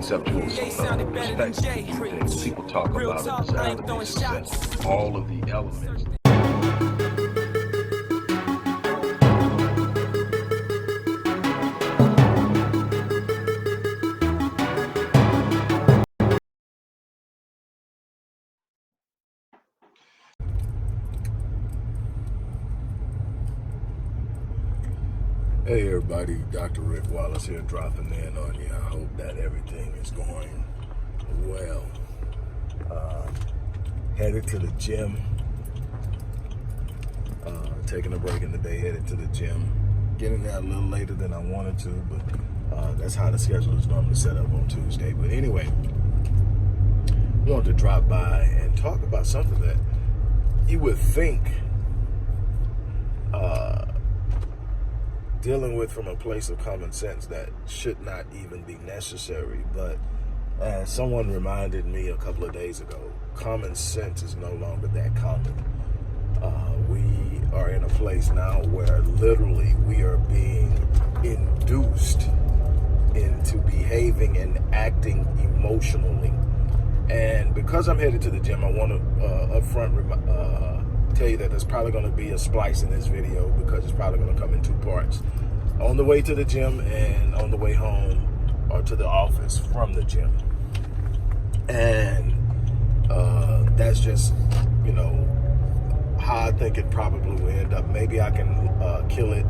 conceptual perspective. Things people talk about a desire to be successful. All of the elements. Hey everybody, Dr. Rick Wallace here, dropping in on you. I hope that everything is going well. Headed to the gym. Taking a break in the day, headed to the gym. Getting there a little later than I wanted to, but that's how the schedule is normally set up on Tuesday. But anyway, I wanted to drop by and talk about something that you would think dealing with from a place of common sense that should not even be necessary. But as someone reminded me a couple of days ago, common sense is no longer that common. We are in a place now where literally we are being induced into behaving and acting emotionally. And because I'm headed to the gym, I want to up front tell you that there's probably going to be a splice in this video because it's probably going to come in two parts. On the way to the gym and on the way home or to the office from the gym. And that's just, you know, how I think it probably will end up. Maybe I can kill it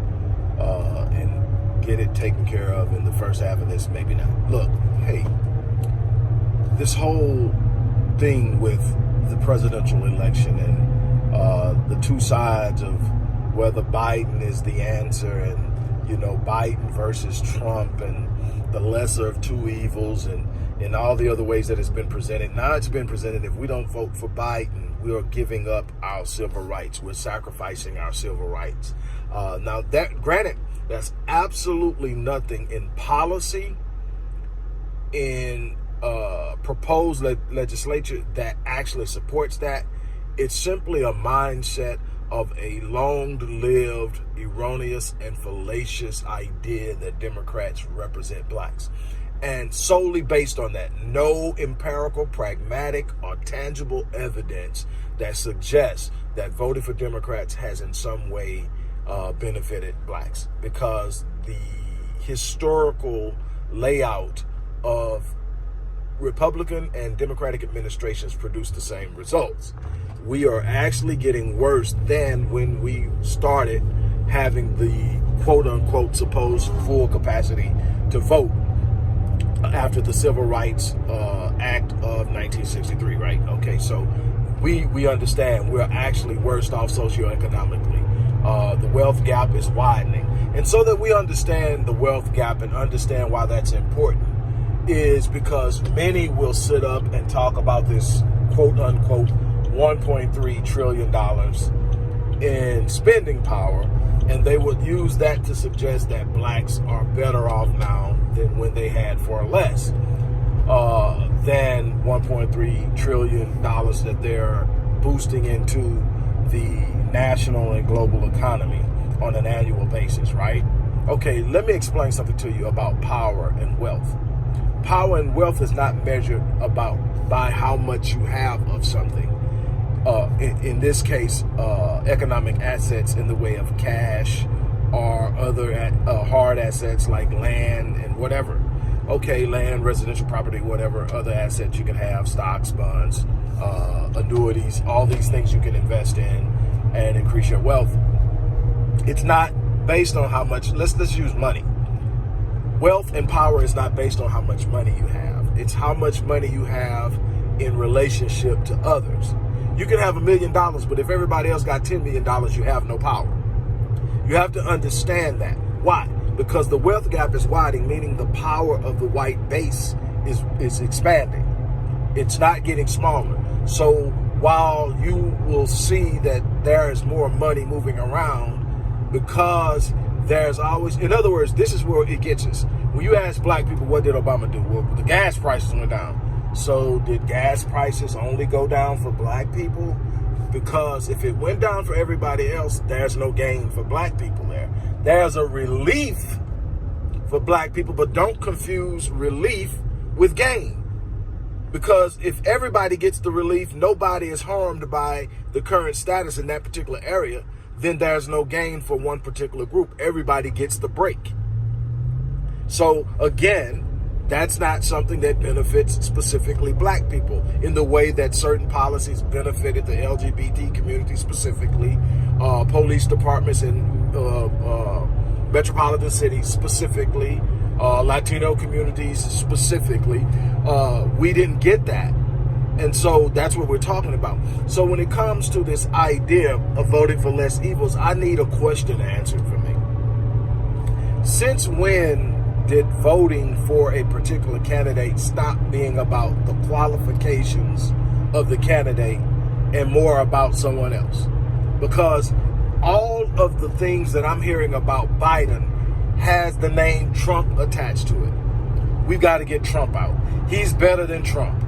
and get it taken care of in the first half of this, maybe not. Look, hey, this whole thing with the presidential election and the two sides of whether Biden is the answer and, you know, Biden versus Trump and the lesser of two evils and all the other ways that it's been presented. Now it's been presented, if we don't vote for Biden, we are giving up our civil rights. We're sacrificing our civil rights. Now that, granted, that's absolutely nothing in policy, in proposed legislature that actually supports that. It's simply a mindset of a long-lived, erroneous, and fallacious idea that Democrats represent blacks. And solely based on that, no empirical, pragmatic, or tangible evidence that suggests that voting for Democrats has in some way benefited blacks, because the historical layout of Republican and Democratic administrations produce the same results. We are actually getting worse than when we started having the quote-unquote supposed full capacity to vote after the Civil Rights Act of 1963, right? Okay, so we understand we're actually worse off socioeconomically. The wealth gap is widening. And so that we understand the wealth gap and understand why that's important is because many will sit up and talk about this quote-unquote $1.3 trillion in spending power, and they would use that to suggest that blacks are better off now than when they had far less than $1.3 trillion that they're boosting into the national and global economy on an annual basis, right? Okay, let me explain something to you about power and wealth. Power and wealth is not measured by how much you have of something. In this case, economic assets in the way of cash or other hard assets like land and whatever. Okay, land, residential property, whatever other assets you can have, stocks, bonds, annuities, all these things you can invest in and increase your wealth. It's not based on how much, let's use money. Wealth and power is not based on how much money you have. It's how much money you have in relationship to others. You can have $1 million, but if everybody else got $10 million, you have no power. You have to understand that. Why? Because the wealth gap is widening, meaning the power of the white base is expanding. It's not getting smaller. So while you will see that there is more money moving around, because there's always, in other words, this is where it gets us. When you ask black people, what did Obama do? Well, the gas prices went down. So did gas prices only go down for black people? Because if it went down for everybody else, there's no gain for black people there. There's a relief for black people, but don't confuse relief with gain. Because if everybody gets the relief, nobody is harmed by the current status in that particular area, then there's no gain for one particular group. Everybody gets the break. So again, that's not something that benefits specifically black people in the way that certain policies benefited the LGBT community, specifically police departments in metropolitan cities, specifically Latino communities, specifically. We didn't get that. And so that's what we're talking about. So when it comes to this idea of voting for less evils, I need a question answered for me. Since when did voting for a particular candidate stop being about the qualifications of the candidate and more about someone else? Because all of the things that I'm hearing about Biden has the name Trump attached to it. We've got to get Trump out. He's better than Trump.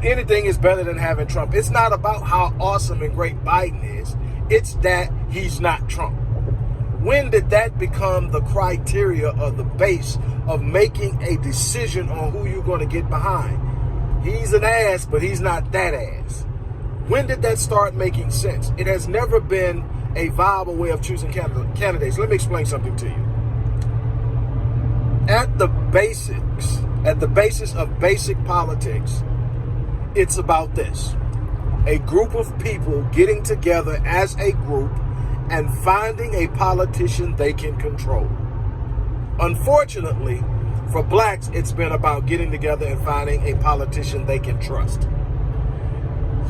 Anything is better than having Trump. It's not about how awesome and great Biden is. It's that he's not Trump. When did that become the criteria or the base of making a decision on who you're going to get behind? He's an ass, but he's not that ass. When did that start making sense? It has never been a viable way of choosing candidates. Let me explain something to you. At the basis of basic politics, it's about this. A group of people getting together as a group and finding a politician they can control. Unfortunately, for blacks, it's been about getting together and finding a politician they can trust.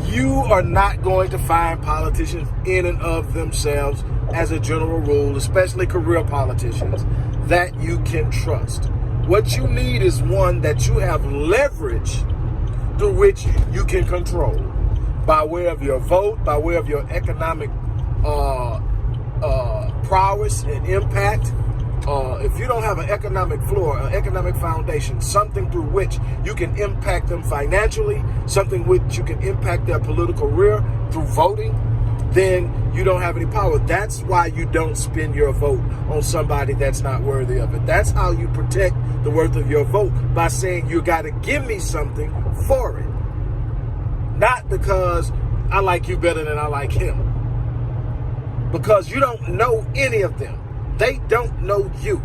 You are not going to find politicians in and of themselves, as a general rule, especially career politicians, that you can trust. What you need is one that you have leverage through which you can control by way of your vote, by way of your economic prowess and impact. If you don't have an economic floor, an economic foundation, something through which you can impact them financially, something which you can impact their political career through voting, then you don't have any power. That's why you don't spend your vote on somebody that's not worthy of it. That's how you protect the worth of your vote, by saying you got to give me something for it. Not because I like you better than I like him. Because you don't know any of them. They don't know you.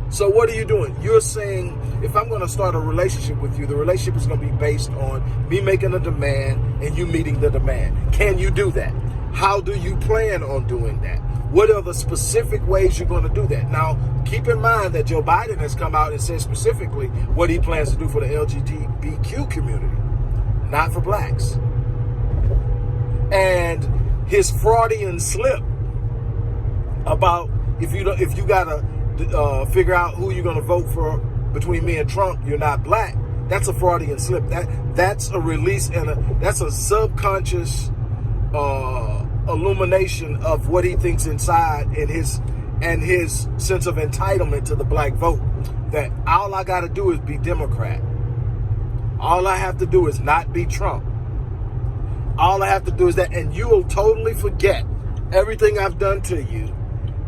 So what are you doing? You're saying, if I'm going to start a relationship with you, the relationship is going to be based on me making a demand and you meeting the demand. Can you do that? How do you plan on doing that? What are the specific ways you're going to do that? Now, keep in mind that Joe Biden has come out and said specifically what he plans to do for the LGBTQ community, not for blacks. And his Freudian slip about if you gotta figure out who you're gonna vote for between me and Trump, you're not black. That's a Freudian slip. That's a release and that's a subconscious illumination of what he thinks inside and his sense of entitlement to the black vote. That all I gotta do is be Democrat. All I have to do is not be Trump. All I have to do is that, and you will totally forget everything I've done to you,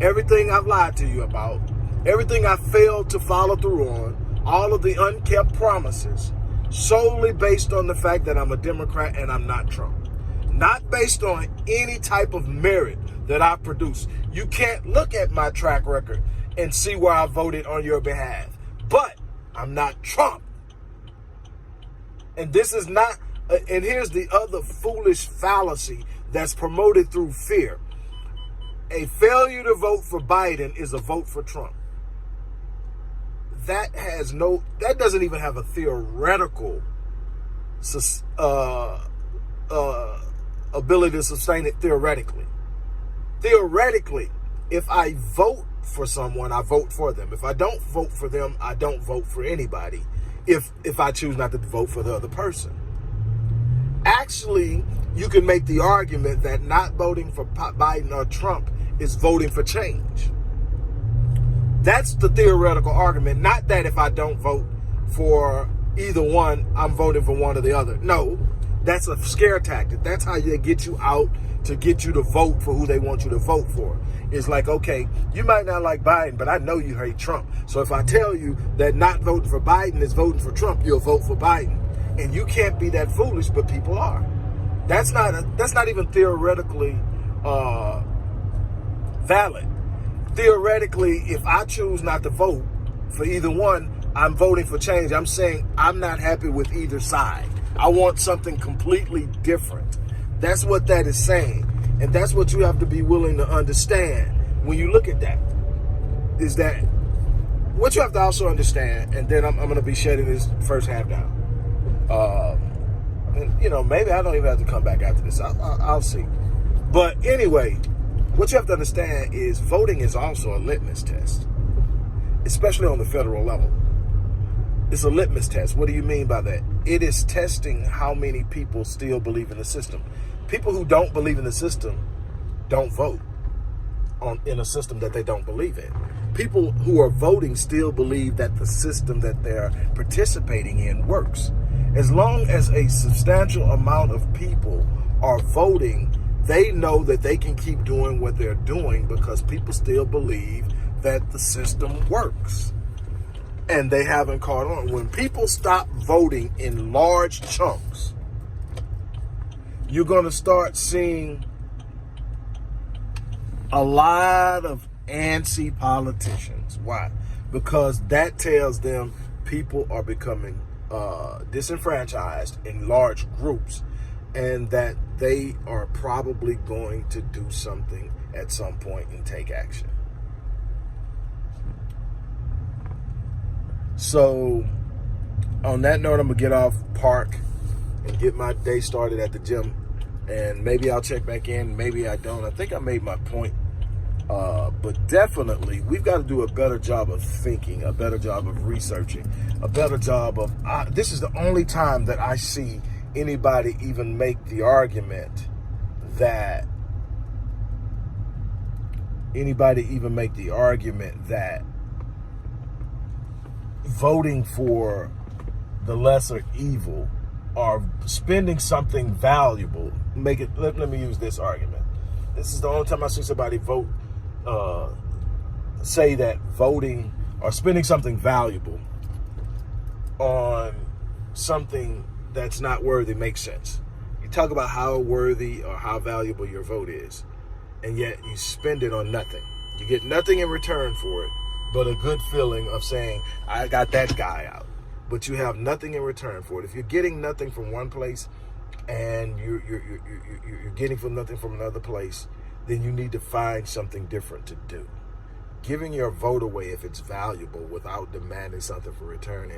everything I've lied to you about, everything I failed to follow through on, all of the unkept promises, solely based on the fact that I'm a Democrat and I'm not Trump. Not based on any type of merit that I produce. You can't look at my track record and see where I voted on your behalf. But I'm not Trump. And this is not, and here's the other foolish fallacy that's promoted through fear. A failure to vote for Biden is a vote for Trump. That doesn't even have a theoretical ability to sustain it theoretically. Theoretically, if I vote for someone, I vote for them. If I don't vote for them, I don't vote for anybody. If I choose not to vote for the other person. Actually, you can make the argument that not voting for Biden or Trump is voting for change. That's the theoretical argument. Not that if I don't vote for either one, I'm voting for one or the other. No, That's a scare tactic. That's how they get you out, to get you to vote for who they want you to vote for. It's like, okay, you might not like Biden, but I know you hate Trump. So if I tell you that not voting for Biden is voting for Trump, you'll vote for Biden. And you can't be that foolish, but people are. That's not even theoretically valid. Theoretically, if I choose not to vote for either one, I'm voting for change. I'm saying I'm not happy with either side. I want something completely different. That's what that is saying. And that's what you have to be willing to understand when you look at that. Is that what you have to also understand, and then I'm going to be shutting this first half down. And, you know, maybe I don't even have to come back after this. I'll see. But anyway, what you have to understand is voting is also a litmus test, especially on the federal level. It's a litmus test. What do you mean by that? It is testing how many people still believe in the system. People who don't believe in the system don't vote in a system that they don't believe in. People who are voting still believe that the system that they're participating in works. As long as a substantial amount of people are voting, they know that they can keep doing what they're doing because people still believe that the system works. And they haven't caught on. When people stop voting in large chunks, you're going to start seeing a lot of antsy politicians. Why? Because that tells them people are becoming disenfranchised in large groups, and that they are probably going to do something at some point and take action. So on that note, I'm going to get off park and get my day started at the gym. And maybe I'll check back in. Maybe I don't. I think I made my point. But definitely, we've got to do a better job of thinking, a better job of researching, a better job of... this is the only time that I see anybody even make the argument that... voting for the lesser evil or spending something valuable, let me use this argument. This is the only time I see somebody say that voting or spending something valuable on something that's not worthy makes sense. You talk about how worthy or how valuable your vote is, and yet you spend it on nothing. You get nothing in return for it but a good feeling of saying, I got that guy out. But you have nothing in return for it. If you're getting nothing from one place and you're getting from nothing from another place, then you need to find something different to do. Giving your vote away if it's valuable without demanding something for return,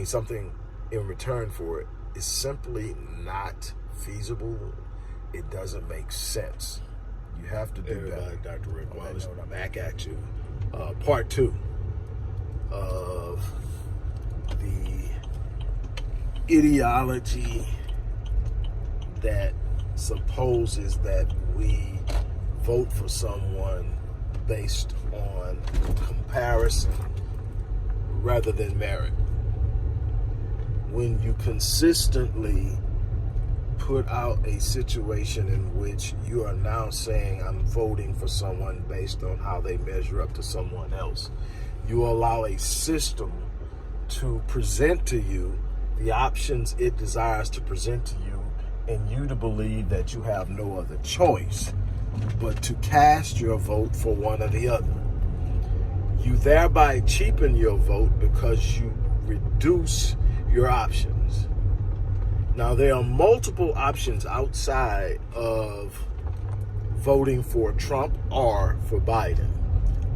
something in return for it, is simply not feasible. It doesn't make sense. You have to do that. Dr. Rick Wallace, I'm back at you. Part 2 of the ideology that supposes that we vote for someone based on comparison rather than merit. When you consistently put out a situation in which you are now saying I'm voting for someone based on how they measure up to someone else, you allow a system to present to you the options it desires to present to you, and you to believe that you have no other choice but to cast your vote for one or the other. You thereby cheapen your vote because you reduce your options. Now, there are multiple options outside of voting for Trump or for Biden.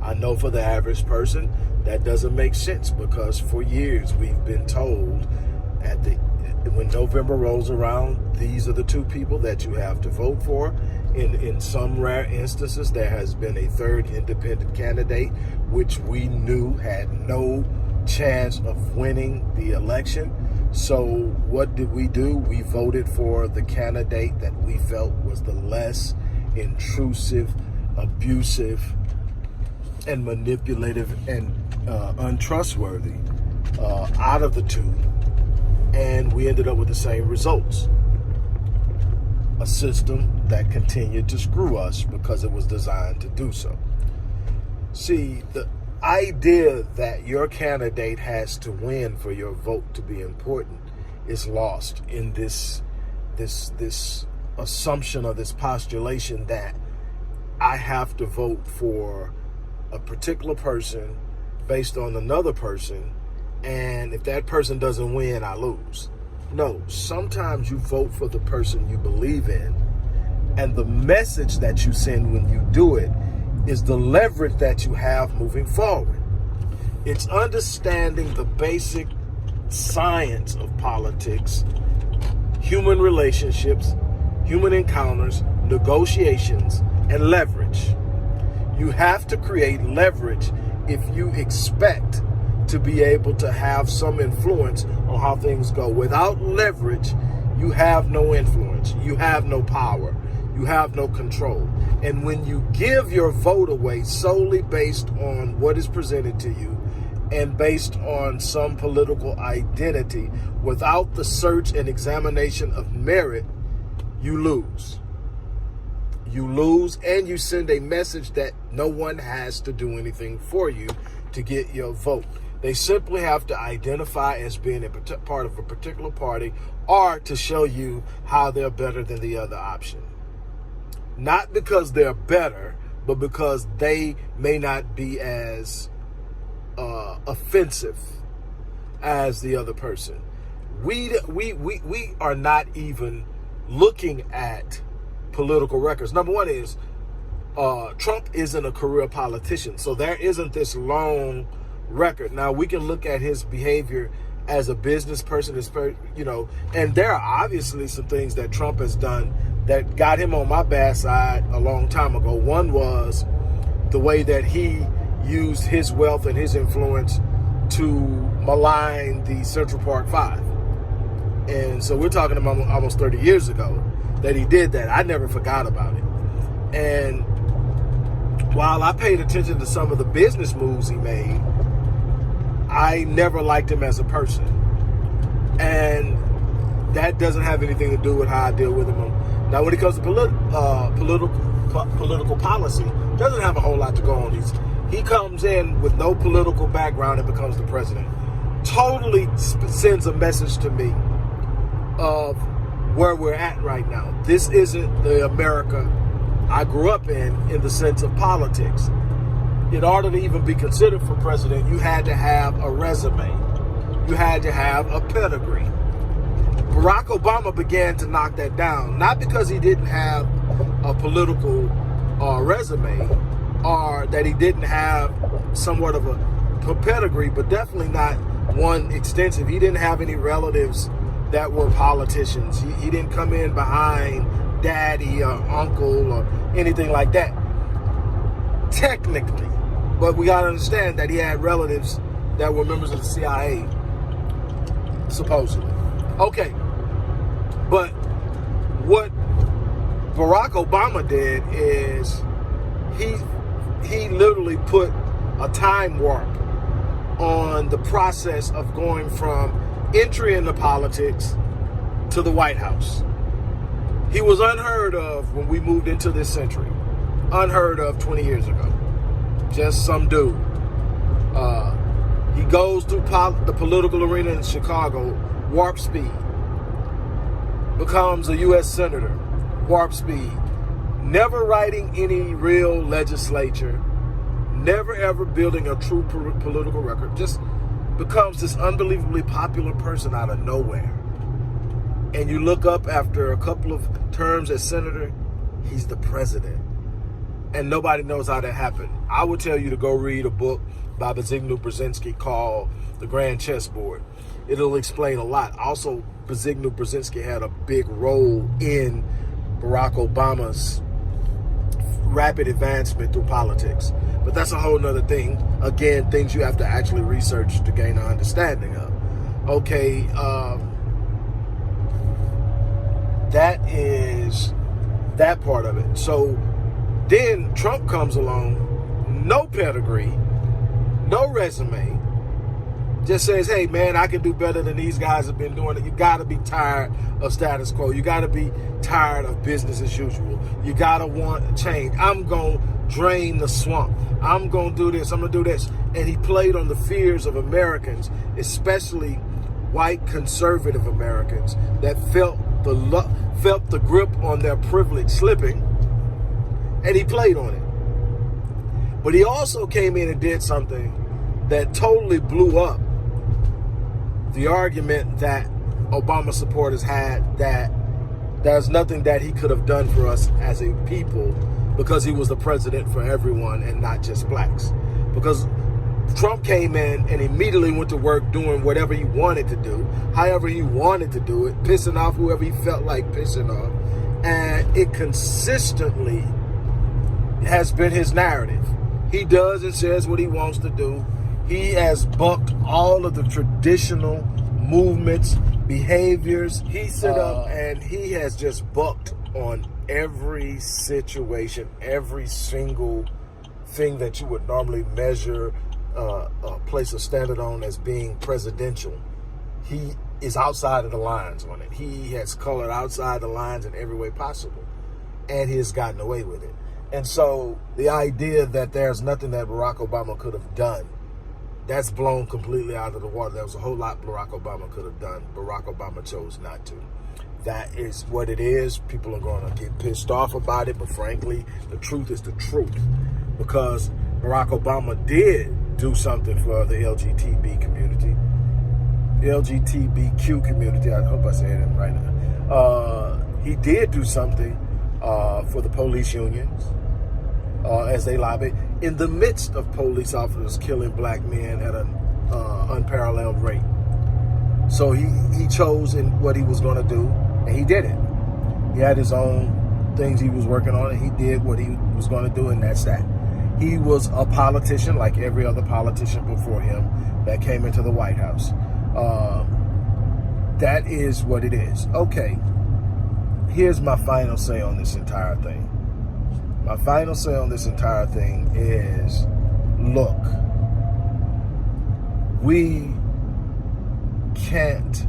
I know for the average person, that doesn't make sense because for years we've been told when November rolls around, these are the two people that you have to vote for. In some rare instances, there has been a third independent candidate, which we knew had no chance of winning the election. So what did we do? We voted for the candidate that we felt was the less intrusive, abusive, and manipulative and untrustworthy out of the two. And we ended up with the same results. a system that continued to screw us because it was designed to do so. See, the idea that your candidate has to win for your vote to be important is lost in this assumption or this postulation that I have to vote for a particular person based on another person, and if that person doesn't win, I lose. No, sometimes you vote for the person you believe in, and the message that you send when you do it is the leverage that you have moving forward. It's understanding the basic science of politics, human relationships, human encounters, negotiations, and leverage. You have to create leverage if you expect to be able to have some influence on how things go. Without leverage, you have no influence, you have no power, you have no control. And when you give your vote away solely based on what is presented to you and based on some political identity without the search and examination of merit, you lose. You lose, and you send a message that no one has to do anything for you to get your vote. They simply have to identify as being a part of a particular party or to show you how they're better than the other option. Not because they're better, but because they may not be as offensive as the other person. We are not even looking at political records. Number one is Trump isn't a career politician, so there isn't this long record. Now we can look at his behavior as a business person, and there are obviously some things that Trump has done that got him on my bad side a long time ago. One was the way that he used his wealth and his influence to malign the Central Park Five. And so we're talking about almost 30 years ago that he did that. I never forgot about it. And while I paid attention to some of the business moves he made, I never liked him as a person. And that doesn't have anything to do with how I deal with him. Now, when it comes to political policy, doesn't have a whole lot to go on. He comes in with no political background and becomes the president. Totally sends a message to me of where we're at right now. This isn't the America I grew up in the sense of politics. In order to even be considered for president, you had to have a resume. You had to have a pedigree. Barack Obama began to knock that down, not because he didn't have a political resume or that he didn't have somewhat of a pedigree, but definitely not one extensive. He didn't have any relatives that were politicians. He didn't come in behind daddy or uncle or anything like that, technically. But we got to understand that he had relatives that were members of the CIA, supposedly. Okay, but what Barack Obama did is he literally put a time warp on the process of going from entry into politics to the White House. He was unheard of when we moved into this century. Unheard of 20 years ago. Just some dude. He goes through the political arena in Chicago, warp speed. Becomes a U.S. Senator, warp speed. Never writing any real legislature. Never ever building a true political record. Just becomes this unbelievably popular person out of nowhere. And you look up after a couple of terms as senator, he's the president. And nobody knows how that happened. I would tell you to go read a book by Zbigniew Brzezinski called The Grand Chessboard. It'll explain a lot. Also, Zbigniew Brzezinski had a big role in Barack Obama's rapid advancement through politics. But that's a whole nother thing. Again, things you have to actually research to gain an understanding of. Okay, that is that part of it. So then Trump comes along, no pedigree, no resume, just says, hey, man, I can do better than these guys have been doing it. You got to be tired of status quo. You got to be tired of business as usual. You got to want change. I'm going to drain the swamp. I'm going to do this. I'm going to do this. And he played on the fears of Americans, especially white conservative Americans that felt the grip on their privilege slipping, and he played on it. But he also came in and did something that totally blew up the argument that Obama supporters had that there's nothing that he could have done for us as a people because he was the president for everyone and not just blacks. Because Trump came in and immediately went to work doing whatever he wanted to do, however he wanted to do it, pissing off whoever he felt like pissing off. And it consistently has been his narrative. He does and says what he wants to do. He has bucked all of the traditional movements, behaviors. He stood up and he has just bucked on every situation, every single thing that you would normally measure place a standard on as being presidential. He is outside of the lines on it. He has colored outside the lines in every way possible, and he has gotten away with it. And so the idea that there's nothing that Barack Obama could have done, that's blown completely out of the water. There was a whole lot Barack Obama could have done. Barack Obama chose not to. That is what it is. People are going to get pissed off about it, but frankly, the truth is the truth. Because Barack Obama did do something for the LGBTQ community. I hope I said it right now. He did do something for the police unions as they lobbied in the midst of police officers killing black men at an unparalleled rate. So he chose in what he was going to do, and he did it. He had his own things he was working on, and he did what he was going to do, and that's that. He was a politician like every other politician before him that came into the White House. That is what it is. Okay, here's my final say on this entire thing. My final say on this entire thing is, look, we can't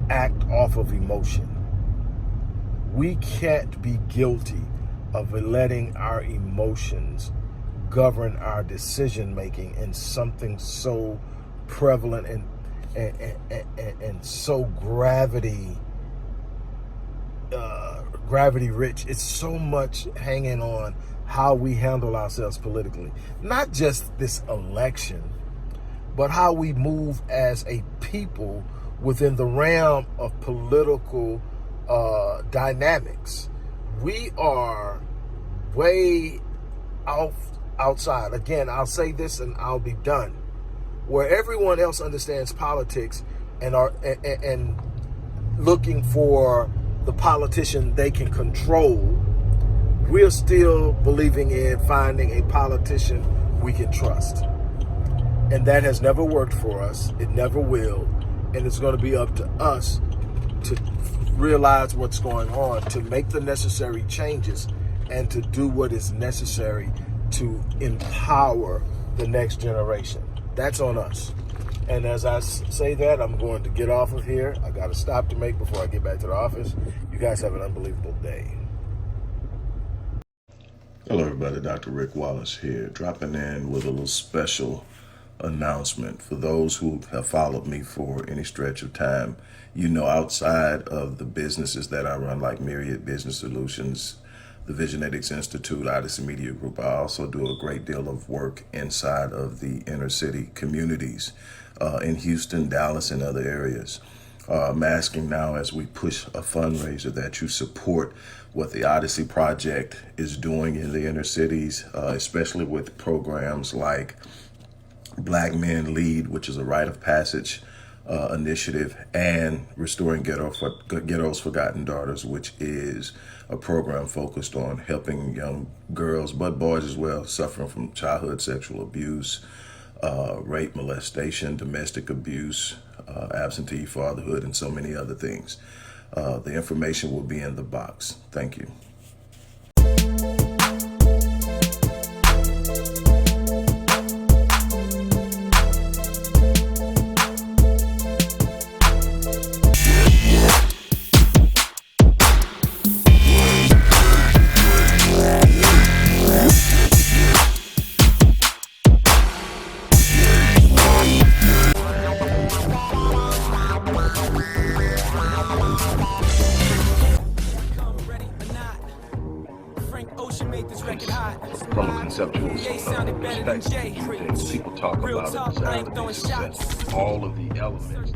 act off of emotion. We can't be guilty of letting our emotions govern our decision making in something so prevalent and so gravity rich. It's so much hanging on how we handle ourselves politically. Not just this election, but how we move as a people within the realm of political dynamics. We are way outside. Again, I'll say this and I'll be done. Where everyone else understands politics and are and looking for the politician they can control, we're still believing in finding a politician we can trust. And that has never worked for us. It never will. And it's going to be up to us to realize what's going on, to make the necessary changes, and to do what is necessary to empower the next generation. That's on us. And as I say that, I'm going to get off of here. I got a stop to make before I get back to the office. You guys have an unbelievable day. Hello, everybody. Dr. Rick Wallace here, dropping in with a little special announcement for those who have followed me for any stretch of time. You know, outside of the businesses that I run, like Myriad Business Solutions, the Visionetics Institute, Odyssey Media Group, I also do a great deal of work inside of the inner city communities in Houston, Dallas, and other areas. I'm asking now, as we push a fundraiser, that you support what the Odyssey Project is doing in the inner cities, especially with programs like Black Men Lead, which is a rite of passage initiative, and Restoring Ghettos Forgotten Daughters, which is a program focused on helping young girls, but boys as well, suffering from childhood sexual abuse, rape, molestation, domestic abuse, absentee fatherhood, and so many other things. The information will be in the box. Thank you. from a conceptual perspective, people talk about it as all of the elements